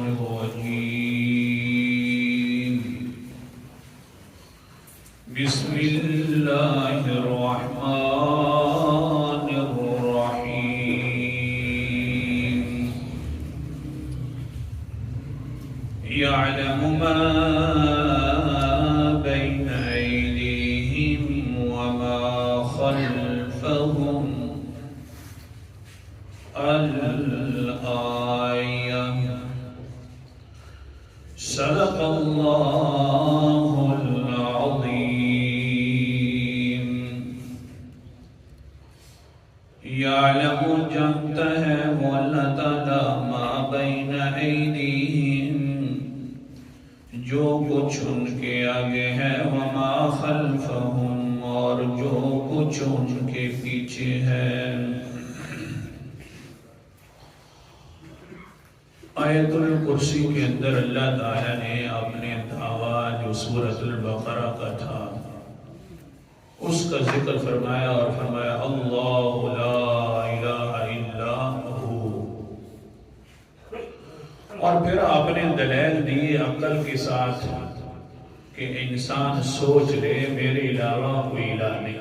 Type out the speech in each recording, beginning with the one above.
الشيطان الرجيم بسم الله الرحمن الرحيم يعلم ما بين أيديهم وما خلفهم الآية صدق الله العظيم يعلم جانتا ہے وہ اللہ تعالیٰ ما بین ایدیہم جو کچھ ان کے آگے ہے وما خلفہم اور جو کچھ ان کے پیچھے ہے۔ آیت الکرسی کے اندر اللہ تعالیٰ نے اپنے دعویٰ جو سورۃ البقرہ کا تھا اس کا ذکر فرمایا اور فرمایا اللہ لا الہ الا ہو، اور پھر آپ نے دلیل دی عقل کے ساتھ کہ انسان سوچ لے میرے علاوہ کوئی الہ نہیں،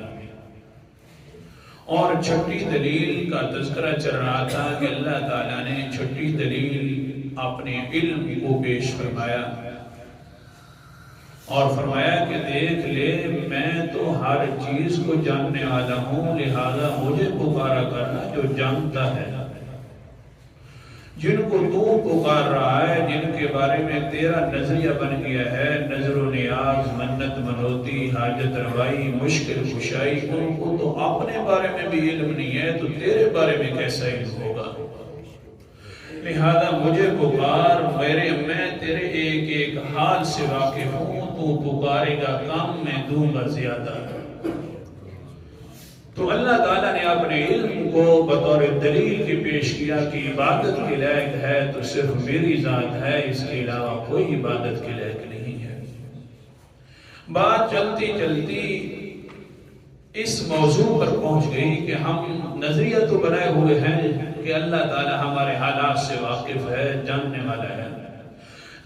اور چھٹی دلیل کا تذکرہ چل رہا تھا کہ اللہ تعالیٰ نے چھٹی دلیل اپنے علم کو پیش فرمایا اور فرمایا کہ دیکھ لے میں تو ہر چیز کو جاننے والا ہوں، لہذا مجھے پکارا کرنا جو جانتا ہے۔ جن کو تو پکار رہا ہے، جن کے بارے میں تیرا نظریہ بن گیا ہے، نظر و نیاز، منت منوتی، حاجت روائی، مشکل کشائی، ان کو تو اپنے بارے میں بھی علم نہیں ہے تو تیرے بارے میں کیسا علم ہوگا؟ لہذا مجھے پکار، میں تیرے ایک ایک حال سے واقف ہوں، تو پکارے گا کم میں دوں گا زیادہ۔ تو اللہ تعالیٰ نے اپنے علم کو بطور دلیل کے پیش کیا کہ عبادت کے لائق ہے تو صرف میری ذات ہے، اس کے علاوہ کوئی عبادت کے لائق نہیں ہے۔ بات چلتی چلتی اس موضوع پر پہنچ گئی کہ ہم نظریہ تو بنائے ہوئے ہیں کہ اللہ تعالیٰ ہمارے حالات سے واقف ہے، جاننے والا ہے،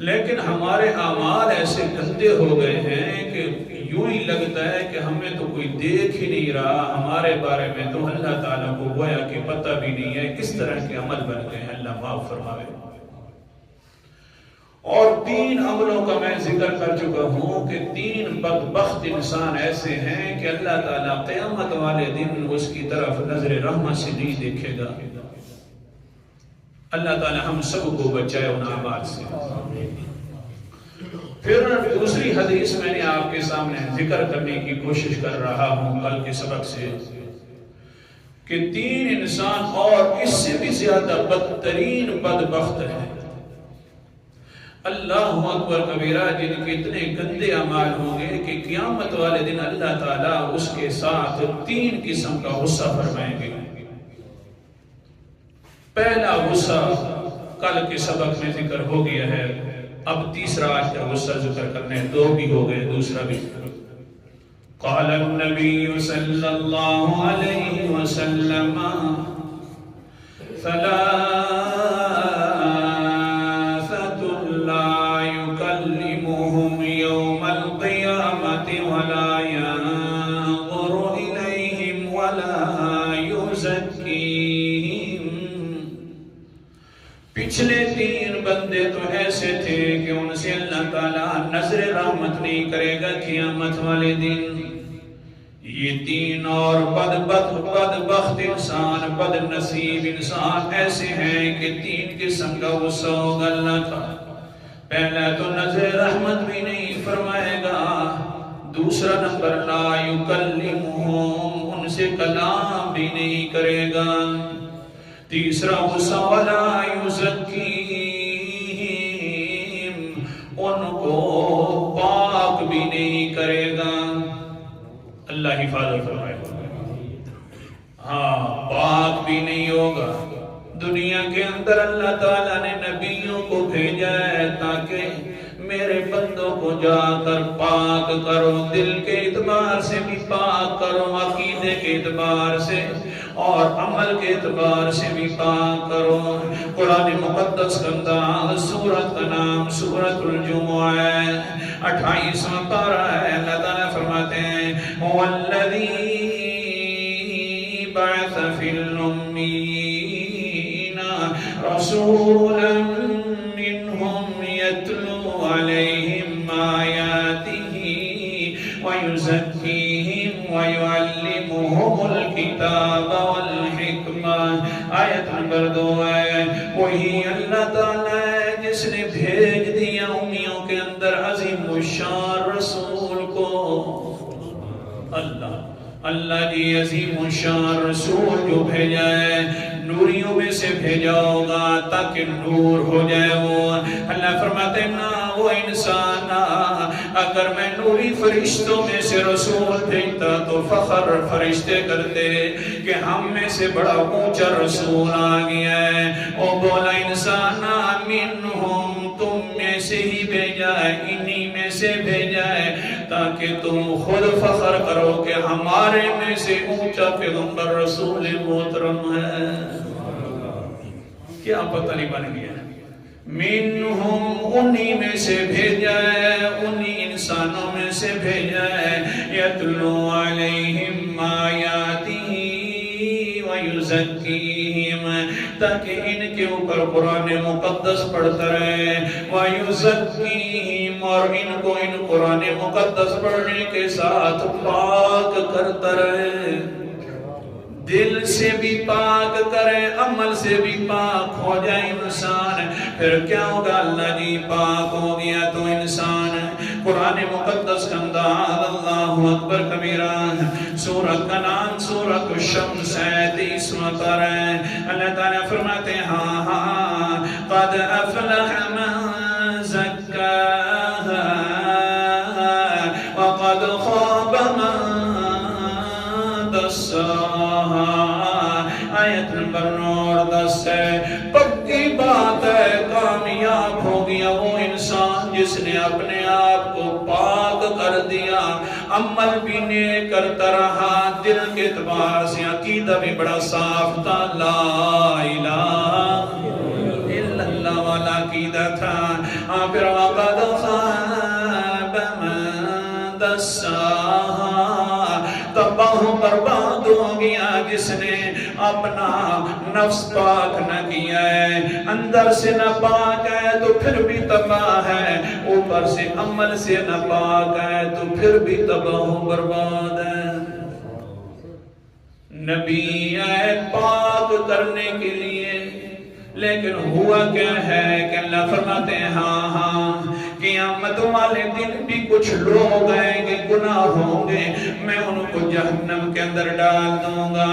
لیکن ہمارے اعمال ایسے گندے ہو گئے ہیں کہ یوں ہی لگتا ہے کہ ہمیں تو کوئی دیکھ ہی نہیں رہا، ہمارے بارے میں تو اللہ تعالیٰ کو گویا کہ پتہ بھی نہیں ہے کس طرح کے عمل بن گئے ہیں۔ اللہ معاف فرماوے۔ اور 3 عملوں کا میں ذکر کر چکا ہوں کہ 3 بدبخت انسان ایسے ہیں کہ اللہ تعالیٰ قیامت والے دن اس کی طرف نظر رحمت سے نہیں دیکھے گا۔ اللہ تعالیٰ ہم سب کو بچائے ان اعمال سے۔ پھر دوسری حدیث میں نے آپ کے سامنے ذکر کرنے کی کوشش کر رہا ہوں کل کے سبق سے کہ 3 انسان اور اس سے بھی زیادہ بدترین بدبخت ہیں، اللہ اکبر کبیرہ، جن کے اتنے گندے اعمال ہوں گے کہ قیامت والے دن اللہ تعالیٰ اس کے ساتھ 3 قسم کا غصہ فرمائیں گے۔ پہلا غصہ کل کے سبق میں ذکر ہو گیا ہے، اب تیسرا آج کا غصہ ذکر کرنے 2 بھی ہو گئے، دوسرا بھی۔ قال النبی صلی اللہ علیہ وسلم ثلاثة لا يكلمهم يوم القيامة ولا ينظر إليهم ولا يزكيهم۔ پچھلے 3 بندے تو ایسے تھے کہ ان سے اللہ تعالیٰ نظر رحمت نہیں کرے گا قیامت والے دن۔ یہ 3 اور بدبخت انسان، بد نصیب انسان ایسے ہیں کہ 3 قسم کا غصہ ہوگا اللہ کا۔ پہلا تو نظر رحمت بھی نہیں فرمائے گا، دوسرا نمبر لا یکلمہم، ان سے کلام بھی نہیں کرے گا، تیسرا غصہ ولا یزکیہم، ان کو پاک بھی نہیں کرے گا۔ اللہ حفاظت فرمائے۔ ہاں، پاک بھی نہیں ہوگا۔ دنیا کے اندر اللہ تعالیٰ نے نبیوں کو بھیجا ہے تاکہ میرے بندوں کو جا کر پاک کرو، دل کے اعتبار سے بھی پاک کرو، عقیدے کے اعتبار سے، اور عمل کے اعتبار سے بھی پاک کرو۔ قرآن مقدس کا انداز، سورت کا نام سورت الجمعہ ہے، 28واں پارہ ہے۔ اللہ تعالیٰ فرماتے ہیں وَالَّذِي بَعَثَ فِي الْأُمِّيِّينَ رَسُولًا مِّنْهُمْ يَتْلُو عَلَيْهِمْ آيَاتِهِ وَيُزَكِّيهِمْ وَيُعَلِّمُهُمُ الْكِتَابَ وَالْحِكْمَةَ۔ آیت نمبر 2 ہے، وہی اللہ تعالیٰ ہے جس نے بھیج دیا امیوں کے اندر عظیم الشان رسول کو۔ اللہ جی عظیم الشان رسول جو بھیجا ہے، نوریوں میں سے بھیجا ہوگا تاکہ نور ہو جائے وہ۔ اللہ فرماتے ہیں نا وہ انسان، اگر میں نوری فرشتوں میں سے رسول بھیجتا تو فخر فرشتے کرتے کہ ہم میں سے بڑا اونچا رسول آ گیا ہے۔ وہ بولا انسان منہم، تم میں سے ہی بھیجا ہے، انہی میں سے بھیجا ہے تاکہ تم خود فخر کرو کہ ہمارے میں سے اونچا پیغمبر رسول محترم ہے۔ کیا پتہ نہیں بن گیا؟ منہم، انہی میں سے بھیجا ہے، انہی انسانوں میں سے بھیجا ہے۔ یتلو علیہم آیاتہ ویزکیہم، تاکہ ان کے اوپر قرآن مقدس پڑھتا رہے، ویزکیہم، اور ان کو ان قرآن مقدس پڑھنے کے ساتھ پاک کرتا رہے، دل سے بھی پاک کرے، عمل سے بھی پاک ہو جائے انسان۔ پھر کیا ہوگا؟ اللہ جی پاک ہو گیا تو انسان قرآن مقدس کا انداز، اللہ اکبر کبیرہ، سورت کا نام سورت الشمس ہے، 30واں پارہ ہے۔ اللہ تعالیٰ فرماتے ہیں ہاں قد افلح من زکاہا وقد خاب من دساہا۔ آیت نمبر 10 ہے، پکی بات ہے کامیاب ہو گیا وہ انسان جس نے اپنے آپ کو پاک کر دیا، عمل بھی نیک کرتا رہا، دل کے اعتبار سے عقیدہ بھی بڑا صاف تھا، لا الہ الا اللہ والا عقیدہ تھا۔ پھر وقد خاب من دساہا، تباہ برباد ہو گیا جس نے اپنا نفس پاک نہ کیا ہے، اندر سے نہ پاک ہے تو پھر بھی تباہ ہے، اوپر سے عمل سے نہ پاک ہے تو پھر بھی تباہ و برباد ہے۔ نبی آئے پاک کرنے کے لیے، لیکن ہوا کیا ہے کہ اللہ فرماتے ہیں ہاں قیامت والے دن بھی کچھ لوگ آئیں گے، گناہ ہوں گے، میں ان کو جہنم کے اندر ڈال دوں گا۔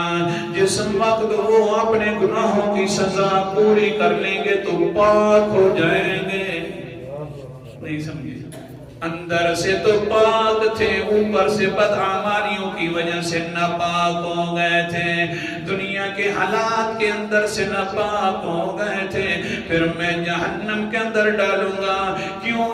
جس وقت وہ اپنے گناہوں کی سزا پوری کر لیں گے تو پاک ہو جائیں گے۔ نہیں سمجھے؟ اندر سے تو پاک تھے، اوپر سے بدعمالیوں کی وجہ سے ناپاک ہو گئے تھے، دنیا کے حالات کے اندر سے ناپاک ہو گئے تھے، پھر میں جہنم کے اندر ڈالوں گا۔ کیوں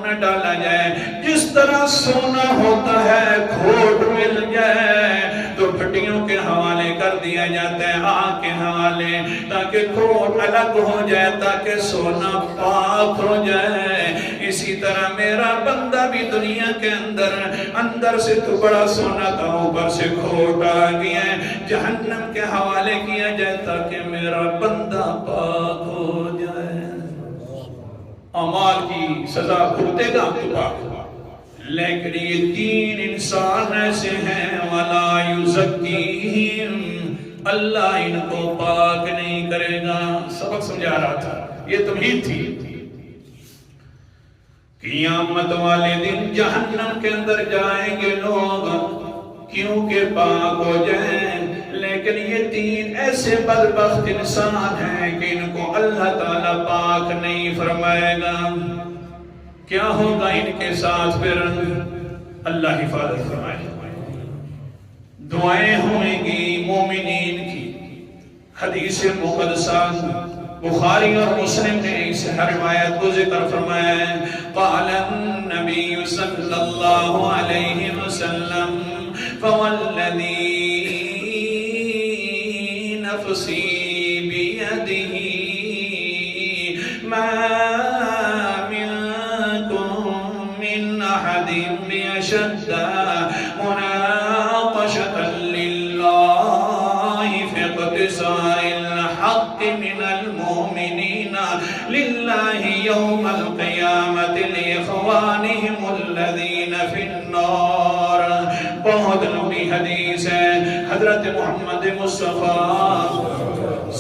نہ ڈالا جائے؟ جس طرح سونا ہوتا ہے کھوٹ مل جائے تو بھٹیوں کے حوالے کر دیا جاتا ہے، آگ کے حوالے، تاکہ کھوٹ الگ ہو جائے، تاکہ سونا پاک ہو جائے۔ اسی طرح میرا بندہ بھی دنیا کے اندر سے تو بڑا سونا تھا، اوپر سے کھوٹ آ گیا ہے، جہنم کے حوالے کیا جائے تاکہ میرا بندہ پاک ہو جائے۔ اعمال کی سزا بھگتے گا تو پاک ہو، لیکن یہ 3 انسان ایسے ہیں وَلَا يُزَكِّيهِمْ، اللہ ان کو پاک نہیں کرے گا۔ سبق سمجھا رہا تھا، یہ تمہید تھی۔ قیامت والے دن جہنم کے اندر جائیں گے لوگ کیونکہ پاک ہو جائیں، لیکن یہ 3 ایسے بدبخت انسان ہیں کہ ان کو اللہ تعالیٰ پاک نہیں فرمائے گا۔ کیا ہوگا ان کے ساتھ؟ پھر اللہ حفاظت فرمائے، دعائیں ہوئیں گی مومنین کی۔ حدیث مقدسہ بخاری اور مسلم نے اس روایت کو ذکر فرمایا ہے، قال النبی صلی اللہ علیہ وسلم فوالذی ما منكم من أحد بأشد مناقشة لله في اقتضاء الحق من المؤمنين لله يوم القيامة لإخوانهم الذين في النار. بہت لمبی حدیث ہے. حضرت محمد مصطفیٰ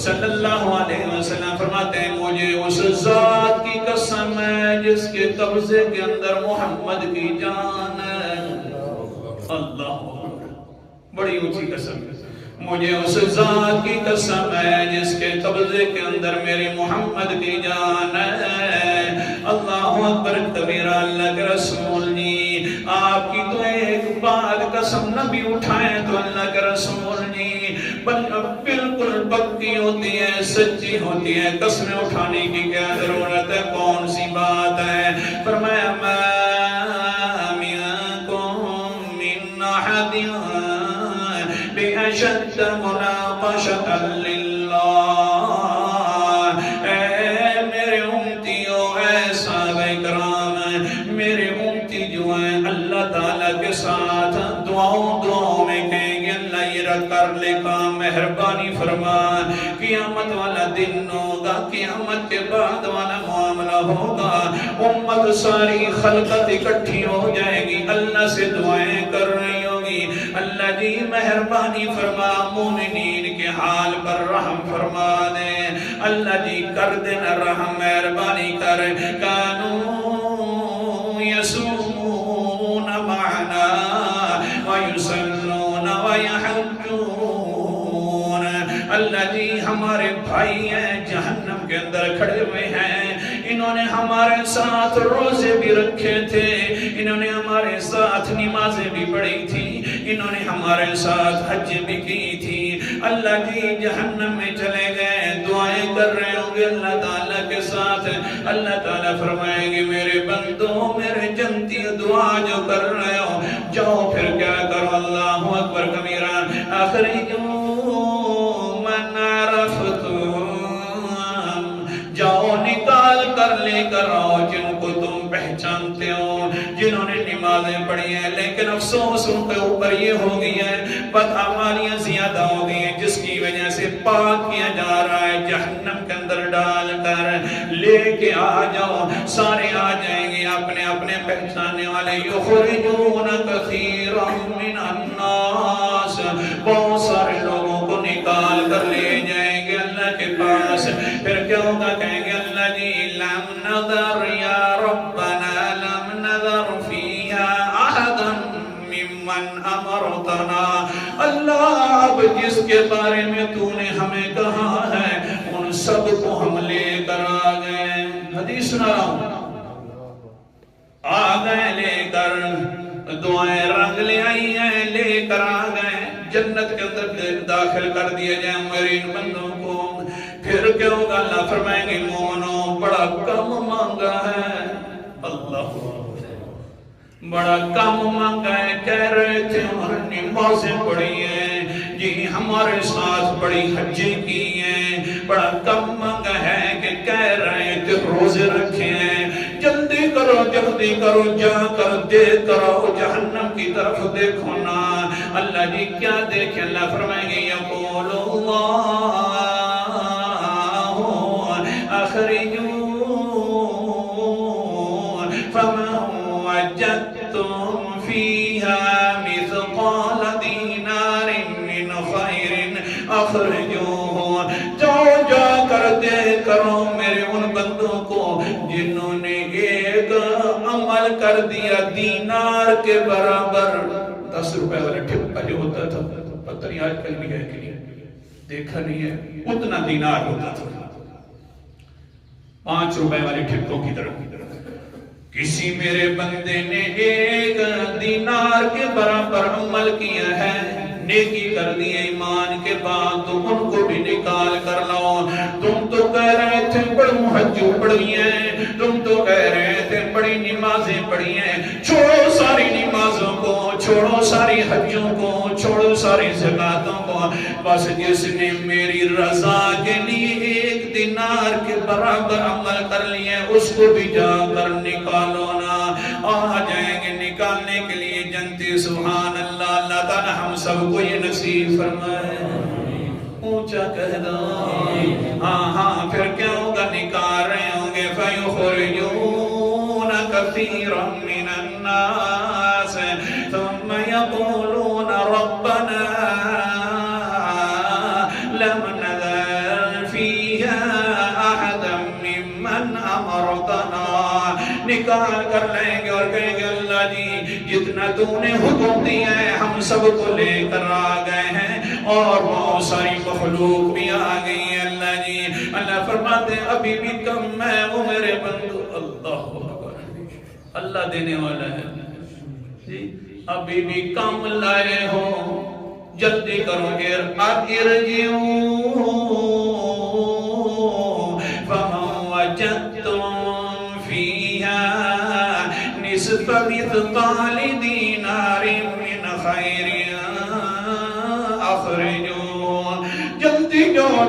صلی اللہ علیہ وسلم فرماتے ہیں مجھے اس ذات کی قسم ہے جس کے قبضے کے اندر محمد کی جان ہے. اللہ بڑی اونچی قسم ہے. مجھے اس ذات کی قسم ہے جس کے قبضے کے اندر میرے محمد کی جان ہے. اللہ اکبر کبیرہ. اللہ کے رسول جی آپ کی تو ایک بات قسم نہ بھی اٹھائیں تو اللہ کے رسول جی بالکل پکی ہوتی ہے, سچی ہوتی ہے. قسمیں اٹھانے کی کیا ضرورت ہے؟ کون سی بات ہے؟ فرمایا ما منکم من احد بأشد مناقشة للہ. اے میرے امتیوں, اے صحابہ کرام, میرے امتی جو ہیں اللہ تعالیٰ کے ساتھ دعاؤں میں کہیں گے اللہ یہ رکھ کر لے کام مہربانی فرما. قیامت والا دن ہوگا, قیامت کے بعد والا معاملہ ہوگا. امت ساری خلقت اکٹھی ہو جائے گی, اللہ سے دعائیں کر رہی ہوگی اللہ جی مہربانی فرما مومنین کے حال پر رحم فرما دے. اللہ جی کر دینا رحم, مہربانی کر. کانو یصومون معنا ویصلون ویحجون. اللہ جی ہمارے بھائی ہیں جہنم کے اندر کھڑے ہوئے ہیں, انہوں نے ہمارے ساتھ روزے بھی رکھے تھے, انہوں نے ہمارے ساتھ نمازیں بھی پڑھی تھی, انہوں نے ہمارے ساتھ حج بھی کی تھی. اللہ جی جہنم میں چلے گئے, دعائیں کر رہے ہوں گے اللہ تعالیٰ کے ساتھ. اللہ تعالیٰ فرمائیں گے میرے بندوں, میرے جنتی دعا جو کر رہے ہو جاؤ پھر کیا کرو. اللہ اکبر کبیرہ. اخرجوا من عرفتم, جاؤ نکال کر لے کر آؤ جن کو تم پہچانتے ہو, جنہوں نے نمازیں پڑھی ہیں لیکن افسوس ان کے اوپر یہ ہو گئی ہے بدعمالیاں زیادہ ہو گئی ہیں جس کی وجہ سے پاک کیا جا رہا ہے. جہنم کے اندر ڈال کر لے کے آ جاؤ. سارے آ جائیں گے اپنے اپنے پہچانے والے. یخرجون کثیرا من الناس, بہت سارے لوگوں کو نکال کر لے جائیں گے اللہ کے پاس. پھر کیا ہوگا؟ کہیں گے اللہ جی لم نظر یا ربنا لم نظر فیہا احدا ممن امرتنا. اللہ اب جس کے بارے میں تو نے ہمیں کہا ہے ان سب کو ہم لے کر آ گئے. حدیث سنا رہا ہوں, آ گئے لے کر, دعائیں رنگ لے آئی ہیں, لے کر آ گئے. جنت کے اندر داخل کر دیا جائے میرے ان بندوں کو. پھر کیا ہوگا؟ اللہ فرمائیں گے مومنوں بڑا کم مانگا ہے. اللہ بڑا کم مانگا ہے. کہہ رہے تھے ہماری نمازیں پڑھی ہیں جی, ہمارے ساتھ بڑی حجیں کی ہیں. بڑا کم مانگا ہے کہ کہہ رہے تھے روزے رکھے ہیں. جلدی کرو جلدی کرو, جا کر دیکھ کرو جہنم کی طرف دیکھو نا. اللہ جی کیا دیکھیں؟ اللہ فرمائیں گے یقول اللہ اخرجوا فمن وجدتم فيها مثقال دینار من خیر اخرجوه. جاؤ جا کر دیکھ کرو میرے ان بندوں کو جنہوں نے ایک عمل کر دیا دینار کے برابر. 10 روپے والے ٹھپا جو ہوتا تھا, پتہ نہیں آج کل بھی ہے کہ نہیں, دیکھا نہیں ہے, اتنا دینار ہوتا تھا. 5 روپے والے ٹھپوں کی طرف. کسی میرے بندے نے ایک دینار کے برابر عمل کیا ہے, نیکی کر دی ایمان کے بعد, تو ان کو بھی نکال کر لاؤ. تم تو کہہ رہے تھے بڑی حجیں پڑھی ہیں, تم تو کہہ رہے تھے بڑی نمازیں پڑھی ہیں. چھوڑو ساری نمازوں کو, چھوڑو ساری حجوں کو, چھوڑو ساری زکاتوں کو, بس جس نے میری رضا کے لیے 1 دینار کے برابر عمل کر لیے اس کو بھی جا کر نکالو نا. آ جائیں گے نکالنے کے لیے جنتی. سبحان اللہ. اللہ تعالی ہم سب کو یہ نصیب فرمائے. اونچا کہہ دو ہاں پھر کیا ہوگا؟ نکال رہے ہوں گے. فَيُخْرِجُونَ كَثِيرًا مِّنَ النَّاسِ ثُمَّ يَقُولُونَ رَبَّنَا لَمْ نَذَرْ فِيهَا أَحَدًا مِّمَّنْ أَمَرْتَنَا. نکال کر لیں گے اور کہیں گے اللہ جی جتنا تو نے حکم دیا ہے ہم سب کو لے کر آ گئے ہیں اور بہت ساری مخلوق بھی آ گئی ہیں. اللہ جی اللہ فرماتے ہیں ابھی بھی کم ہے وہ میرے بندو. اللہ اکبر. اللہ دینے والا ہے جی. ابھی بھی کم لائے ہو جلدی کرو. ارجعوا فمن وجدتم فيها نصف مثقال دینار من خیر اخرجوا.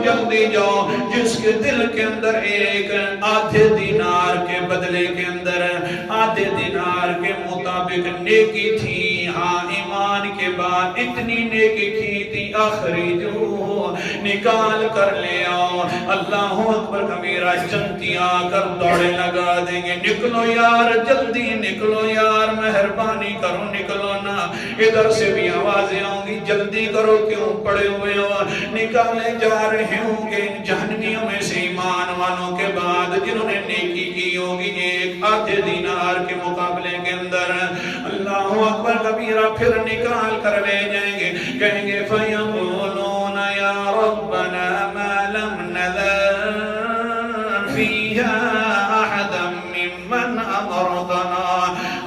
جلدی جاؤ جس کے دل کے اندر 1 آدھے دینار کے بدلے کے اندر آدھے دینار کے مطابق نیکی تھی. ہاں ایمان کے بعد اتنی نیکی کی تھی. اخرجو نکال کر لے آؤ. اللہ اکبر کبیرہ. جنتی آ کر دوڑے لگا دیں گے. نکلو یار جلدی نکلو یار مہربانی کرو نکلو نا. ادھر سے بھی آوازیں آؤں گی جلدی کرو کیوں پڑے ہوئے ہو. نکالے جا رہے ہوں گے ان جہنمیوں میں سے ایمان والوں کے بعد جنہوں نے نیکی کی ہوگی 1 آدھے دینار کے مقابلے کے اندر. اللہ اکبر کبیرہ. پھر نکال کر لے جائیں گے. کہیں گے فَيَقُولُونَ يَا رَبَّنَا مَا لَمْ نَذَرْ فِيهَا أَحَدًا مِّمَّنْ أَمَرْتَنَا.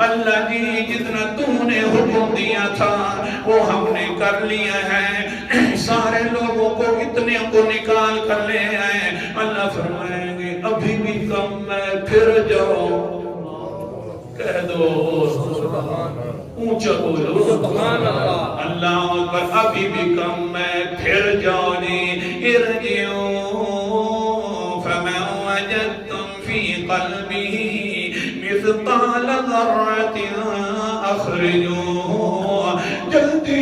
اللہ جی جتنا تو نے حکم دیا تھا وہ ہم نے کر لیا ہے. سارے لوگوں کو اتنے کو نکال کر لے آئے. اللہ فرمائیں گے ابھی بھی کم ہے پھر جاؤ. کہہ دو اونچا بولو سبحان اللہ. اللہ اکبر. ابھی بھی کم ہے پھر جاؤ جی. ارجعوا فمن وجدتم في قلبه مثقال ذرة اخرجوه. جلدی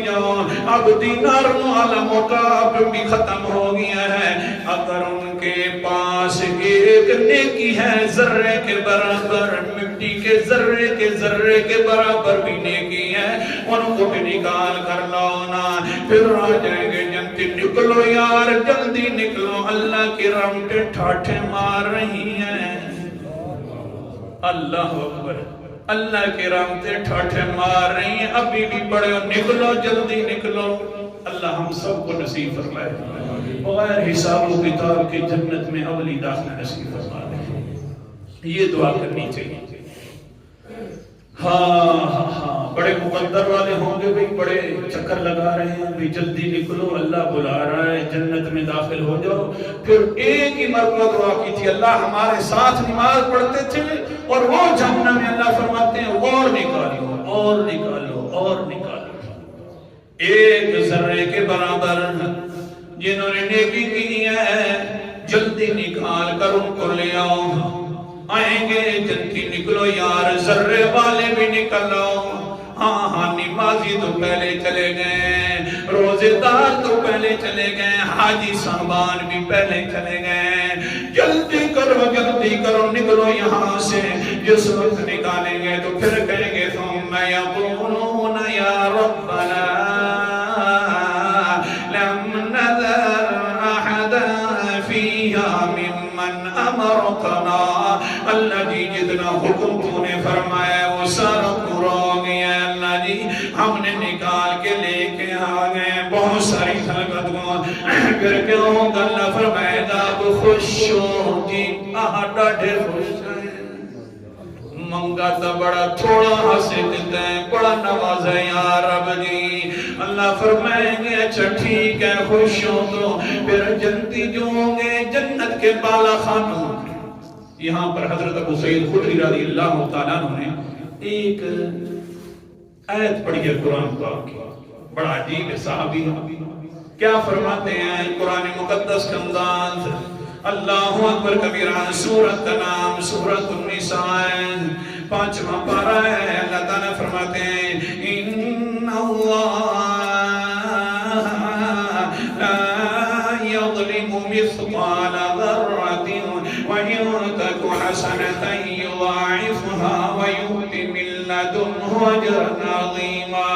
جاؤ. اب دینار والا مقابلہ بھی ختم ہو گیا ہے. اگر ان کے پاس 1 نیکی ہے ذرے کے برابر مٹی کے ذرے کے برابر بھی نیکی ہے ان کو بھی نکال کر لاؤ نا. پھر آ جائیں گے جنتی. نکلو یار جلدی نکلو. اللہ کی رحمتیں ٹھاٹھے مار رہی ہیں. اللہ اکبر. اللہ کی رحمتیں ٹھاٹھے مار رہی ہیں. ابھی بھی پڑے ہو نکلو جلدی نکلو. اللہ ہم سب کو نصیب فرمائے بغیر حساب و کتاب کی جنت میں اولی داخلہ نصیب فرمائے. یہ دعا کرنی چاہیے. ہاں بڑے مقدر والے ہوں گے بھئی بڑے چکر لگا رہے ہیں بھئی جلدی نکلو اللہ بلا رہا ہے جنت میں داخل ہو جاؤ. پھر ایک ہی مرتبہ دعا کی تھی اللہ ہمارے ساتھ نماز پڑھتے تھے اور وہ جہنم میں اللہ فرماتے ہیں اور نکالو. 1 ذرے کے برابر جنہوں نے نیکی کی ہے جلدی نکال کر ان کو لے آؤ. آئیں گے جنتی. نکلو یار ذرے والے بھی نکل آؤ. ہاں نمازی تو پہلے چلے گئے روزے دار تو پہلے چلے گئے حاجی صاحبان بھی پہلے چلے گئے. جلدی کرو نکلو یہاں سے. جس وقت نکالیں گے تو پھر کہیں گے ثم یقولون یا ربنا لم نذر احدا فیہا ممن امرتنا. اللہ جی جتنا حکم تو نے فرمایا وہ سارا پورا ہو گیا. اللہ جی ہم نے نکال کے لے کے آ گئے بہت ساری خلقت کو. پھر کیا ہوگا اللہ فرمائے گا اب خوش ہو جی. ڈاڈھے خوش ہیں. منگا تا بڑا تھوڑا ہنسے دیتا ہے بڑا نواز ہے یا رب جی. اللہ فرمائیں گے اچھا ٹھیک ہے خوش ہو تو پھر جنتی جو ہوں گے جنت کے بالا خانوں. یہاں پر حضرت ابو سعید خدری رضی اللہ تعالیٰ عنہ نے ایک آیت پڑھی ہے قرآن پاک کی بڑا عجیب صحابی کیا فرماتے ہیں قرآن مقدس کے انداز اللہ اکبر کبیرہ، سورت کا نام سورت النساء ہے، 5واں پارہ ہے۔ اللہ تعالیٰ فرماتے ہیں ان اللہ لا یظلم مثقال ذرۃ وإن تک حسنۃ یضاعفها ویؤت من لدنہ اجرا عظیما۔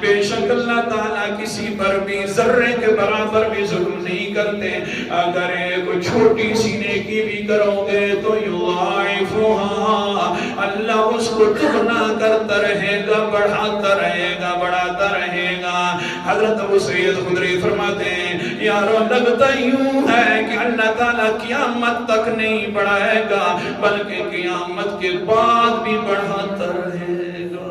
بے شک اللہ تعالیٰ کسی پر بھی ذرے کے برابر بھی ظلم نہیں کرتے، اگر ایک چھوٹی سی نیکی بھی کرو گے تو یضاعفها، اللہ اس کو دگنا کرتا رہے گا، بڑھاتا رہے گا، بڑھاتا رہے گا۔ حضرت ابو سعید خدری فرماتے ہیں یارو لگتا یوں ہے کہ اللہ تعالیٰ قیامت تک نہیں بڑھائے گا بلکہ قیامت کے بعد بھی بڑھاتا رہے گا۔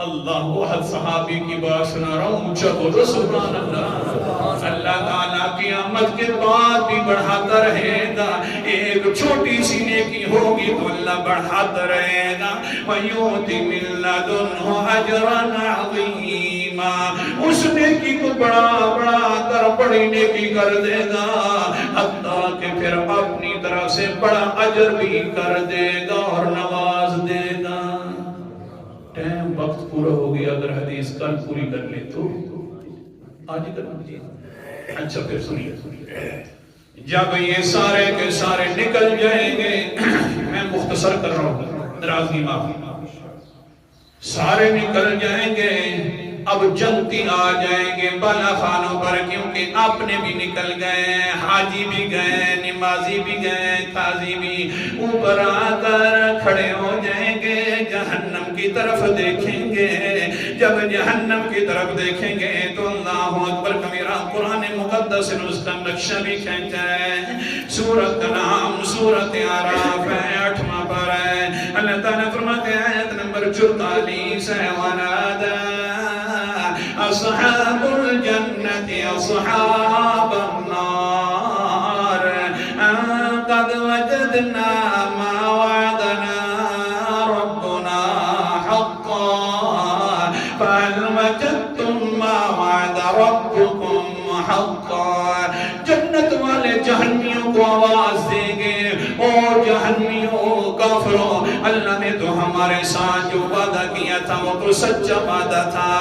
اللہ احد صحابی کی بات سنا رہا ہوں، اونچا بولو سبحان اللہ۔ اللہ تعالیٰ قیامت کے بعد بھی بڑھاتا رہے گا، ایک چھوٹی سی نیکی ہوگی تو اللہ بڑھاتا رہے گا۔ وَيُؤْتِ مِن لَّدُنْهُ أَجْرًا عَظِيمًا، اس نیکی کو بڑا کر بڑی نیکی کر دے گا، حتیٰ کہ پھر اپنی طرف سے بڑا اجر بھی کر دے گا اور نواز دے گا۔ ٹائم وقت پورا ہو گیا، اگر حدیث کل پوری کر لے تو آج ہی کرنا چاہیے۔ اچھا پھر سنیے، جب یہ سارے کے سارے نکل جائیں گے، میں مختصر کر رہا ہوں، ناراضگی معاف، سارے نکل جائیں گے، اب جنتی آ جائیں گے بالا خانوں پر، کیونکہ اپنے بھی نکل گئے، حاجی بھی گئے، نمازی بھی گئے، قاضی بھی، اوپر آ کر کھڑے ہو جائیں گے، جہنم کی طرف دیکھیں گے۔ جب جہنم کی طرف دیکھیں گے تو اللہ اکبر کبیرہ، قرآن مقدس نے اس کا نقشہ بھی کھینچا ہے۔ سورت کا نام سورت اعراف ہے، 8واں پارہ ہے۔ اللہ تعالیٰ فرماتے ہیں آیت نمبر 44 ہے، وَنَادَى أصحاب الجنة أصحاب النار أن قد وجدنا ما وعدنا ربنا حقا فهل وجدتم ما وعد ربكم حقا۔ جنت والے جہنمیوں کو آواز دیں گے، اور جہنمیوں کافروں، اللہ نے تو ہمارے ساتھ جو وعدہ کیا تھا وہ تو سچا وعدہ تھا،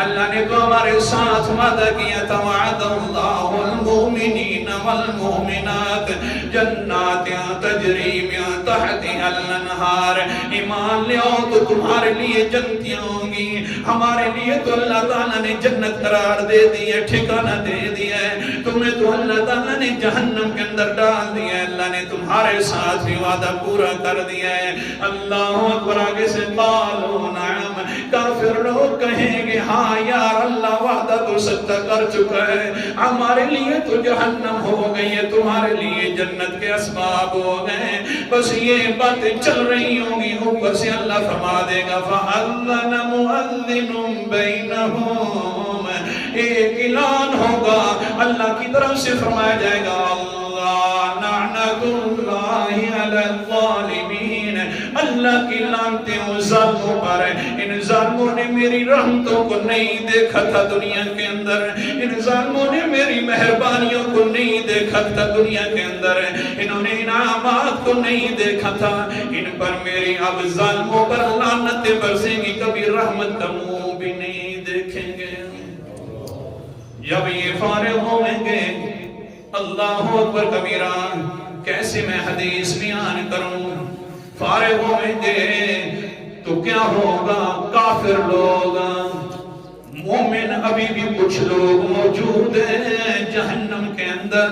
اللہ نے تو ہمارے ساتھ وعدہ کیا تھا، وعد اللہ المؤمنین والمؤمنات جنات تجری من تحتها الانہار۔ ایمان لے آؤ تو تمہارے لیے جنتیاں ہوں گی، ہمارے لیے تو اللہ تعالیٰ نے جنت قرار دے دی ہے، ٹھکانہ دے دیا ہے، تمہیں تو اللہ تعالیٰ نے جہنم کے اندر ڈال دیا ہے، اللہ نے تمہارے ساتھ بھی وعدہ پورا کر دیا ہے۔ اللہ اکبر، آگے سے قالوا نعم، کافر لوگ کہیں گے ہاں یار اللہ وعدہ تو سچا کر چکا ہے، ہمارے لیے تو جہنم ہو گئی ہے، تمہارے لیے جنت کے اسباب ہو گئے، بس یہ باتیں چل رہی ہوں گی، اوپر سے اللہ فرما دے گا فَأَذَّنَ مُؤَذِّنٌ بَيْنَهُمْ، ایک اعلان ہوگا اللہ کی طرف سے، فرمایا جائے گا اللہ لعنت اللہ علی الظالمین، اللہ کی لعنتیں ان ظالموں پر ہیں، ان ظالموں نے میری رحمتوں کو نہیں دیکھا تھا دنیا کے اندر، ان ظالموں نے میری مہربانیوں کو نہیں دیکھا تھا دنیا کے اندر، انہوں نے انعامات کو نہیں دیکھا تھا، ان پر میری اب ظالموں پر لعنتیں برسیں گی، کبھی رحمت کا منہ بھی نہیں دیکھیں گے۔ جب یہ فارغ ہوئیں گے، اللہ اکبر کبیرہ، کیسے میں حدیث بیان کروں، فارغ ہوئیں گے تو کیا ہوگا، کافر لوگ، مومن ابھی بھی کچھ لوگ موجود ہیں جہنم کے اندر،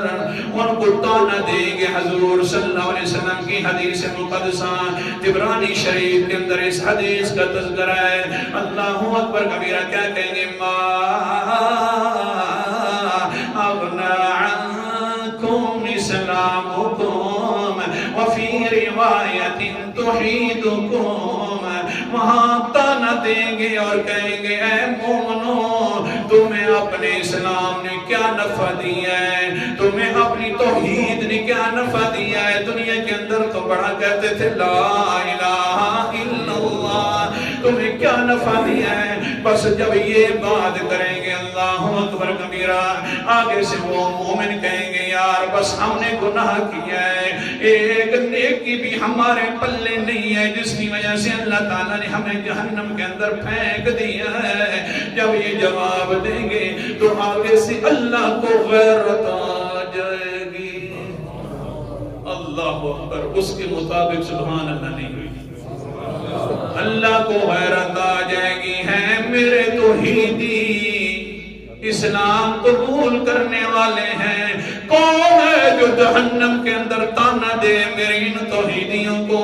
ان کو تانا دیں گے۔ حضور صلی اللہ علیہ وسلم کی حدیث مقدسہ طبرانی شریف کے اندر اس حدیث کا تذکرہ ہے۔ اللہ اکبر کبیرہ، کیا کہیں گے، ما اغنى عنكم اسلامكم وفي روایت تحیدکم، وہاں تانا دیں گے اور کہیں گے اے مومنو، تمہیں اپنے اسلام نے کیا نفع دیا ہے، تمہیں اپنی توحید نے کیا نفع دیا ہے، دنیا کے اندر تو بڑا کہتے تھے لا الہ الا اللہ، تمہیں کیا نفع دیا ہے؟ بس جب یہ بات کریں گے اللہ اکبر کبیرہ، آگے سے وہ مومن کہیں گے یار بس ہم نے گناہ کیا ہے، ایک نیکی بھی ہمارے پلے نہیں ہے جس کی وجہ سے اللہ تعالیٰ نے ہمیں جہنم کے اندر پھینک دیا ہے۔ جب یہ جواب دیں گے تو آگے سے اللہ کو غیرت آ جائے گی۔ اللہ اکبر، اس کے مطابق سبحان اللہ نہیں ہوئی، اللہ کو غیرت آ جائے گی۔ ہے میرے توحیدی اسلام قبول کرنے والے ہیں، کون ہے جو جہنم کے اندر تانا دے میرے ان توحیدیوں کو؟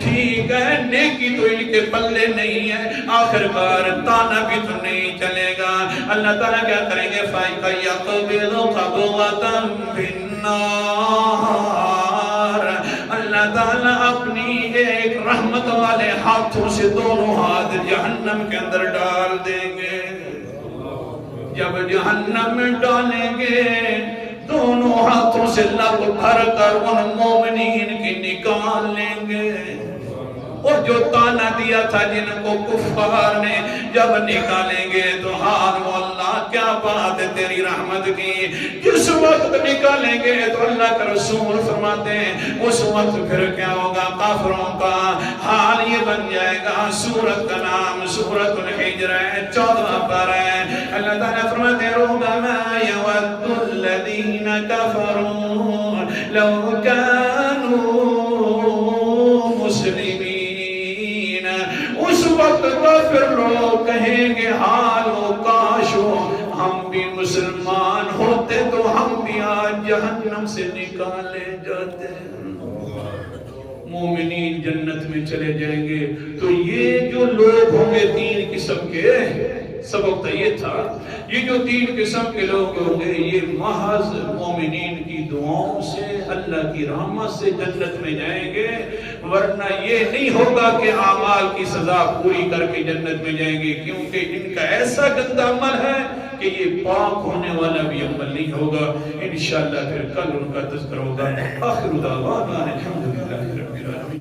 ٹھیک ہے نیکی تو ان کے پلے نہیں ہے، آخر کار تانا بھی تو نہیں چلے گا۔ اللہ تعالیٰ کیا کریں گے؟ فَيَقْبِضُ قَبْضَةً فِي النَّارِ، اللہ تعالیٰ اپنی ایک رحمت والے ہاتھوں سے دونوں ہاتھ جہنم کے اندر ڈال دیں گے۔ جب جہنم میں ڈالیں گے دونوں ہاتھوں سے لب بھر کر ان مومنین کی نکال لیں گے، اور جو تانا دیا تھا جن کو کفار نے جب نکالیں گے تو حال واللہ کیا بات ہے تیری رحمت کی۔ جس وقت نکالیں گے تو اللہ کا رسول فرماتے ہیں اس وقت پھر کیا ہوگا؟ کافروں کا حال یہ بن جائے گا۔ سورت کا نام سورت الحجر ہے، 14 پر ہے۔ اللہ تعالیٰ فرماتے ہیں ربما يود الذين كفروا لو كانوا مسلمين، اس وقت کافر لوگ کہیں گے حالو کاشو ہم بھی مسلمان ہوتے تو ہم بھی آج جہنم سے نکالے جاتے۔ مومنین جنت میں چلے جائیں گے تو یہ جو لوگ ہوں گے تین قسم کے، سبق یہ تھا یہ جو تین قسم کے لوگ ہوں گے یہ محض مومنین کی دعاؤں سے اللہ کی رحمت سے جنت میں جائیں گے، ورنہ یہ نہیں ہوگا کہ اعمال کی سزا پوری کر کے جنت میں جائیں گے، کیونکہ ان کا ایسا گندا عمل ہے کہ یہ پاک ہونے والا بھی عمل نہیں ہوگا۔ انشاءاللہ پھر کل ان کا تذکرہ ہوگا۔ آخر دعوانا الحمدللہ رب العالمین۔